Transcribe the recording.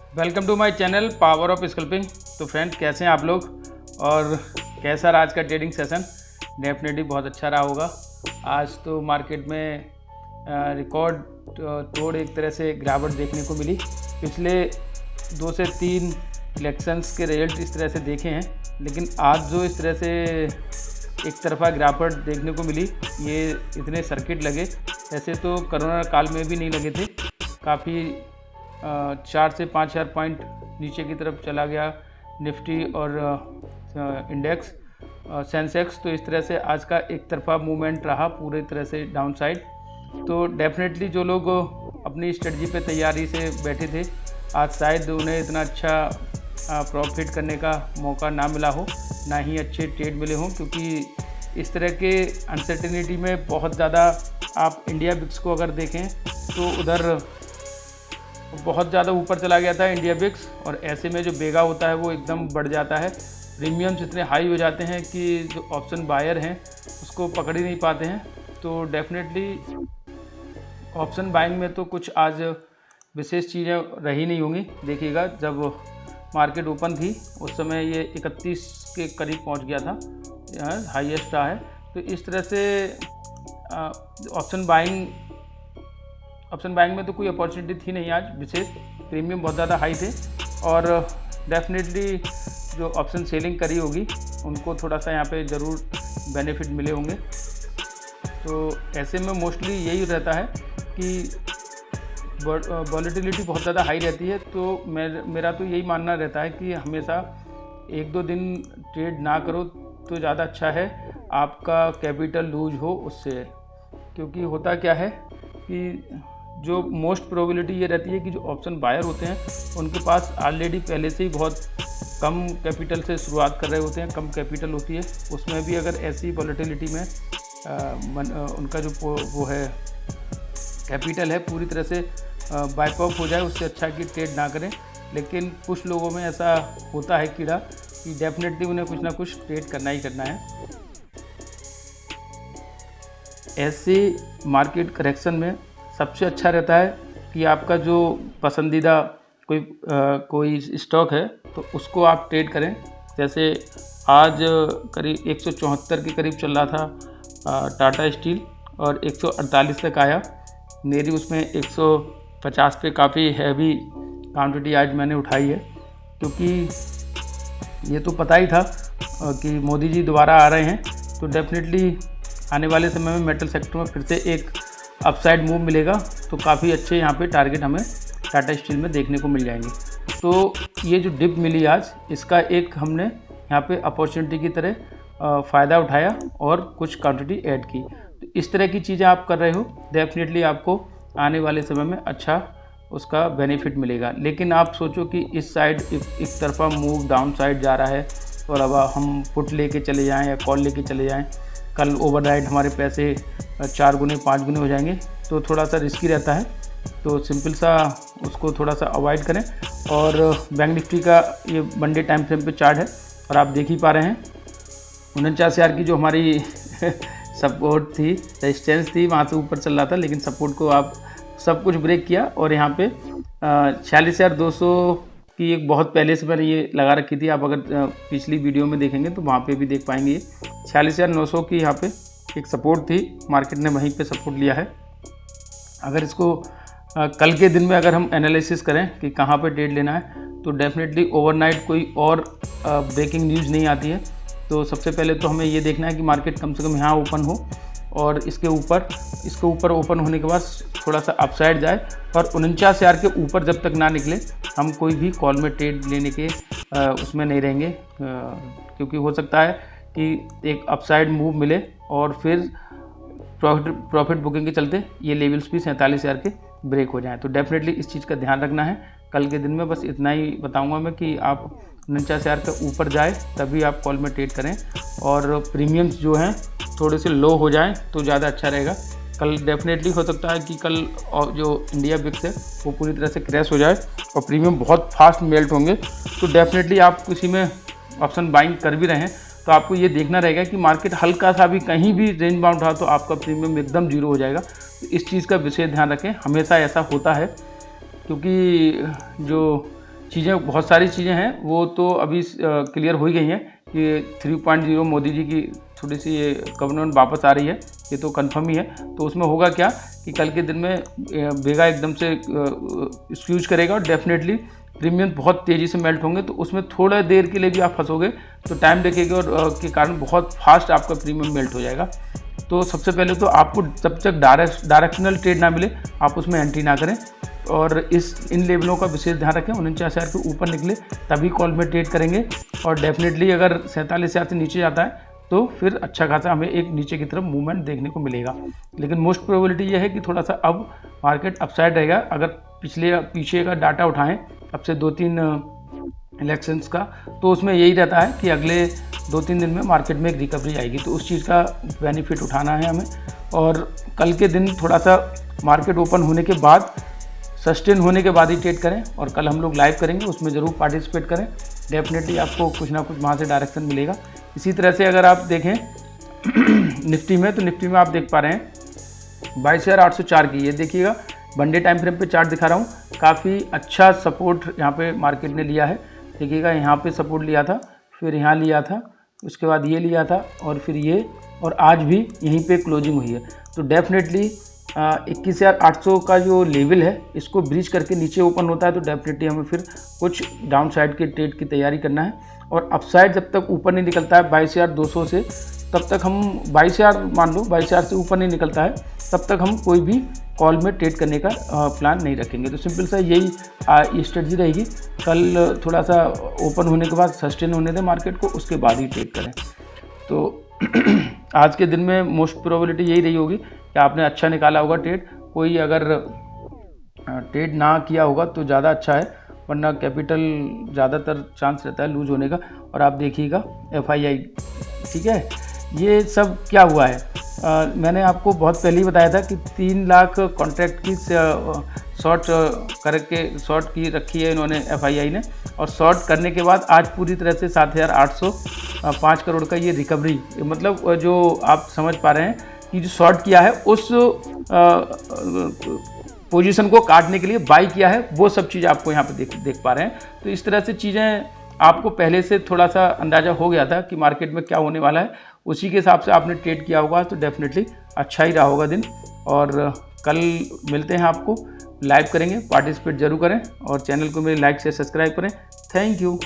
Welcome to my channel power of sculpting. तो friends, कैसे हैं आप लोग और कैसा रहा आज का ट्रेडिंग सेशन? डेफिनेटली बहुत अच्छा रहा होगा। आज तो मार्केट में रिकॉर्ड तोड़ एक तरह से गिरावट देखने को मिली। पिछले 2 से 3 इलेक्शंस के रिजल्ट इस तरह से देखे हैं, लेकिन आज जो इस तरह से एक तरफा गिरावट देखने को मिली, ये इतने सर्किट लगे ऐसे तो कोरोना काल में भी नहीं लगे थे। काफ़ी 4 से 5 हज़ार पॉइंट नीचे की तरफ चला गया निफ्टी और इंडेक्स सेंसेक्स। तो इस तरह से आज का एक तरफा मूवमेंट रहा पूरी तरह से डाउन साइड। तो डेफिनेटली जो लोग अपनी स्ट्रेटजी पे तैयारी से बैठे थे, आज शायद उन्हें इतना अच्छा प्रॉफिट करने का मौका ना मिला हो, ना ही अच्छे ट्रेड मिले हों, क्योंकि इस तरह के अनसर्टेनिटी में बहुत ज़्यादा आप इंडिया बिक्स को अगर देखें तो उधर बहुत ज़्यादा ऊपर चला गया था इंडिया बिक्स, और ऐसे में जो बेगा होता है वो एकदम बढ़ जाता है। प्रीमियम्स इतने हाई हो जाते हैं कि जो ऑप्शन बायर हैं उसको पकड़ ही नहीं पाते हैं। तो डेफिनेटली ऑप्शन बाइंग में तो कुछ आज विशेष चीज़ें रही नहीं होंगी। देखिएगा, जब मार्केट ओपन थी उस समय ये 31 के करीब पहुंच गया था, हाईएस्ट रहा है। तो इस तरह से ऑप्शन बाइंग में तो कोई अपॉर्चुनिटी थी नहीं आज विशेष। प्रीमियम बहुत ज़्यादा हाई थे और डेफिनेटली जो ऑप्शन सेलिंग करी होगी उनको थोड़ा सा यहाँ पे ज़रूर बेनिफिट मिले होंगे। तो ऐसे में मोस्टली यही रहता है कि वॉलेटिलिटी बहुत ज़्यादा हाई रहती है। तो मेरा तो यही मानना रहता है कि हमेशा 1-2 दिन ट्रेड ना करो तो ज़्यादा अच्छा है, आपका कैपिटल लूज हो उससे। क्योंकि होता क्या है कि जो मोस्ट प्रोबेबिलिटी ये रहती है कि जो ऑप्शन बायर होते हैं उनके पास ऑलरेडी पहले से ही बहुत कम कैपिटल से शुरुआत कर रहे होते हैं, कम कैपिटल होती है। उसमें भी अगर ऐसी वॉलेटिलिटी में उनका जो वो है कैपिटल है पूरी तरह से वाइप आउट हो जाए, उससे अच्छा कि ट्रेड ना करें। लेकिन कुछ लोगों में ऐसा होता है कीड़ा कि डेफिनेटली उन्हें कुछ ना कुछ ट्रेड करना ही करना है। ऐसे मार्केट करेक्शन में सबसे अच्छा रहता है कि आपका जो पसंदीदा कोई स्टॉक है तो उसको आप ट्रेड करें। जैसे आज करीब 174 के करीब चल रहा था टाटा स्टील और 148 तक आया। मेरी उसमें 150 पे काफ़ी हैवी क्वांटिटी आज मैंने उठाई है, क्योंकि ये तो पता ही था कि मोदी जी दोबारा आ रहे हैं। तो डेफिनेटली आने वाले समय में मेटल सेक्टर में फिर से एक अपसाइड मूव मिलेगा, तो काफ़ी अच्छे यहाँ पे टारगेट हमें टाटा स्टील में देखने को मिल जाएंगे। तो ये जो डिप मिली आज, इसका एक हमने यहाँ पे अपॉर्चुनिटी की तरह फ़ायदा उठाया और कुछ क्वांटिटी ऐड की। तो इस तरह की चीज़ें आप कर रहे हो, डेफिनेटली आपको आने वाले समय में अच्छा उसका बेनिफिट मिलेगा। लेकिन आप सोचो कि इस साइड एक तरफा मूव डाउन साइड जा रहा है और अब हम पुट लेके चले जाएँ या कॉल लेके चले जाएँ, कल ओवरनाइट हमारे पैसे 4 गुने 5 गुने हो जाएंगे, तो थोड़ा सा रिस्की रहता है। तो सिंपल सा उसको थोड़ा सा अवॉइड करें। और बैंक निफ्टी का ये वनडे टाइम फ्रेम पे चार्ट है और आप देख ही पा रहे हैं 49,000 की जो हमारी सपोर्ट थी, रेजिस्टेंस थी, वहाँ से ऊपर चल रहा था, लेकिन सपोर्ट को आप सब कुछ ब्रेक किया और यहाँ पे 46,200 की एक बहुत पहले से मैंने ये लगा रखी थी। आप अगर पिछली वीडियो में देखेंगे तो वहाँ पे भी देख पाएंगे। ये 46,900 की यहाँ पे एक सपोर्ट थी, मार्केट ने वहीं पे सपोर्ट लिया है। अगर इसको कल के दिन में अगर हम एनालिसिस करें कि कहाँ पे ट्रेड लेना है, तो डेफिनेटली ओवरनाइट कोई और ब्रेकिंग न्यूज़ नहीं आती है। तो सबसे पहले तो हमें ये देखना है कि मार्केट कम से कम यहाँ ओपन हो और इसके ऊपर ओपन होने के बाद थोड़ा सा अपसाइड जाए, और 49,000 के ऊपर जब तक ना निकले हम कोई भी कॉल में ट्रेड लेने के उसमें नहीं रहेंगे। क्योंकि हो सकता है कि एक अपसाइड मूव मिले और फिर प्रॉफिट बुकिंग के चलते ये लेवल्स भी 47,000 के ब्रेक हो जाएं। तो डेफिनेटली इस चीज़ का ध्यान रखना है। कल के दिन में बस इतना ही बताऊंगा मैं कि आप 49,000 के ऊपर जाए तभी आप कॉल में ट्रेड करें, और प्रीमियम्स जो हैं थोड़े से लो हो जाएं तो ज़्यादा अच्छा रहेगा। कल डेफिनेटली हो सकता है कि कल जो इंडिया बिक्स है वो पूरी तरह से क्रैश हो जाए और प्रीमियम बहुत फास्ट मेल्ट होंगे। तो डेफिनेटली आप किसी में ऑप्शन बाइंग कर भी रहे हैं तो आपको ये देखना रहेगा कि मार्केट हल्का सा भी कहीं भी रेंज बाउंड रहा तो आपका प्रीमियम एकदम जीरो हो जाएगा। तो इस चीज़ का विशेष ध्यान रखें, हमेशा ऐसा होता है, क्योंकि जो चीज़ें, बहुत सारी चीज़ें हैं वो तो अभी क्लियर हो ही गई हैं कि 3.0 मोदी जी की थोड़ी सी ये गवर्नमेंट वापस आ रही है, ये तो कंफर्म ही है। तो उसमें होगा क्या कि कल के दिन में बेगा एकदम से स्क्यूज करेगा और डेफिनेटली प्रीमियम बहुत तेज़ी से मेल्ट होंगे, तो उसमें थोड़ा देर के लिए भी आप फंसोगे तो टाइम लगेगा और के कारण बहुत फास्ट आपका प्रीमियम मेल्ट हो जाएगा। तो सबसे पहले तो आपको जब तक डायरेक्शनल ट्रेड ना मिले आप उसमें एंट्री ना करें, और इन लेवलों का विशेष ध्यान रखें। 49,000 के ऊपर निकले तभी कॉल में ट्रेड करेंगे, और डेफिनेटली अगर 47,000 से नीचे जाता है तो फिर अच्छा खासा हमें एक नीचे की तरफ मूवमेंट देखने को मिलेगा। लेकिन मोस्ट प्रोबेबिलिटी ये है कि थोड़ा सा अब मार्केट अपसाइड रहेगा। अगर पीछे का डाटा उठाएं अब से 2-3 इलेक्शंस का, तो उसमें यही रहता है कि अगले 2-3 दिन में मार्केट में एक रिकवरी आएगी, तो उस चीज़ का बेनिफिट उठाना है हमें। और कल के दिन थोड़ा सा मार्केट ओपन होने के बाद, सस्टेन होने के बाद ही ट्रेड करें, और कल हम लोग लाइव करेंगे, उसमें ज़रूर पार्टिसिपेट करें। डेफिनेटली आपको कुछ ना कुछ वहाँ से डायरेक्शन मिलेगा। इसी तरह से अगर आप देखें निफ्टी में, तो निफ्टी में आप देख पा रहे हैं 22,804 की, ये देखिएगा वनडे टाइम फ्रेम पे चार्ट दिखा रहा हूँ, काफ़ी अच्छा सपोर्ट यहाँ पे मार्केट ने लिया है। देखिएगा यहाँ पे सपोर्ट लिया था, फिर यहाँ लिया था, उसके बाद ये लिया था, और फिर ये, और आज भी यहीं पे क्लोजिंग हुई है। तो डेफिनेटली 21,800 का जो लेवल है, इसको ब्रीच करके नीचे ओपन होता है तो डेफिनेटली हमें फिर कुछ डाउन साइड के ट्रेड की तैयारी करना है। और अपसाइड जब तक ऊपर नहीं निकलता है 22,200 से, तब तक हम 22,000 मान लो, 22,000 से ऊपर नहीं निकलता है तब तक हम कोई भी कॉल में ट्रेड करने का प्लान नहीं रखेंगे। तो सिंपल सा यही स्ट्रेटजी रहेगी। कल थोड़ा सा ओपन होने के बाद सस्टेन होने दें मार्केट को, उसके बाद ही ट्रेड करें। तो आज के दिन में मोस्ट प्रोबेबिलिटी यही रही होगी कि आपने अच्छा निकाला होगा ट्रेड। कोई अगर ट्रेड ना किया होगा तो ज़्यादा अच्छा है, वरना कैपिटल ज़्यादातर चांस रहता है लूज होने का। और आप देखिएगा FII, ठीक है, ये सब क्या हुआ है, मैंने आपको बहुत पहले ही बताया था कि 3 लाख कॉन्ट्रैक्ट की शॉर्ट करके शॉर्ट की रखी है इन्होंने, FII ने, और शॉर्ट करने के बाद आज पूरी तरह से 7,805 करोड़ का ये रिकवरी, मतलब जो आप समझ पा रहे हैं कि जो शॉर्ट किया है उस पोजीशन को काटने के लिए बाई किया है, वो सब चीज़ आपको यहाँ पे देख पा रहे हैं। तो इस तरह से चीज़ें आपको पहले से थोड़ा सा अंदाज़ा हो गया था कि मार्केट में क्या होने वाला है, उसी के हिसाब से आपने ट्रेड किया होगा, तो डेफिनेटली अच्छा ही रहा होगा दिन। और कल मिलते हैं, आपको लाइव करेंगे, पार्टिसिपेट जरूर करें, और चैनल को मेरे लाइक से सब्सक्राइब करें। Thank you.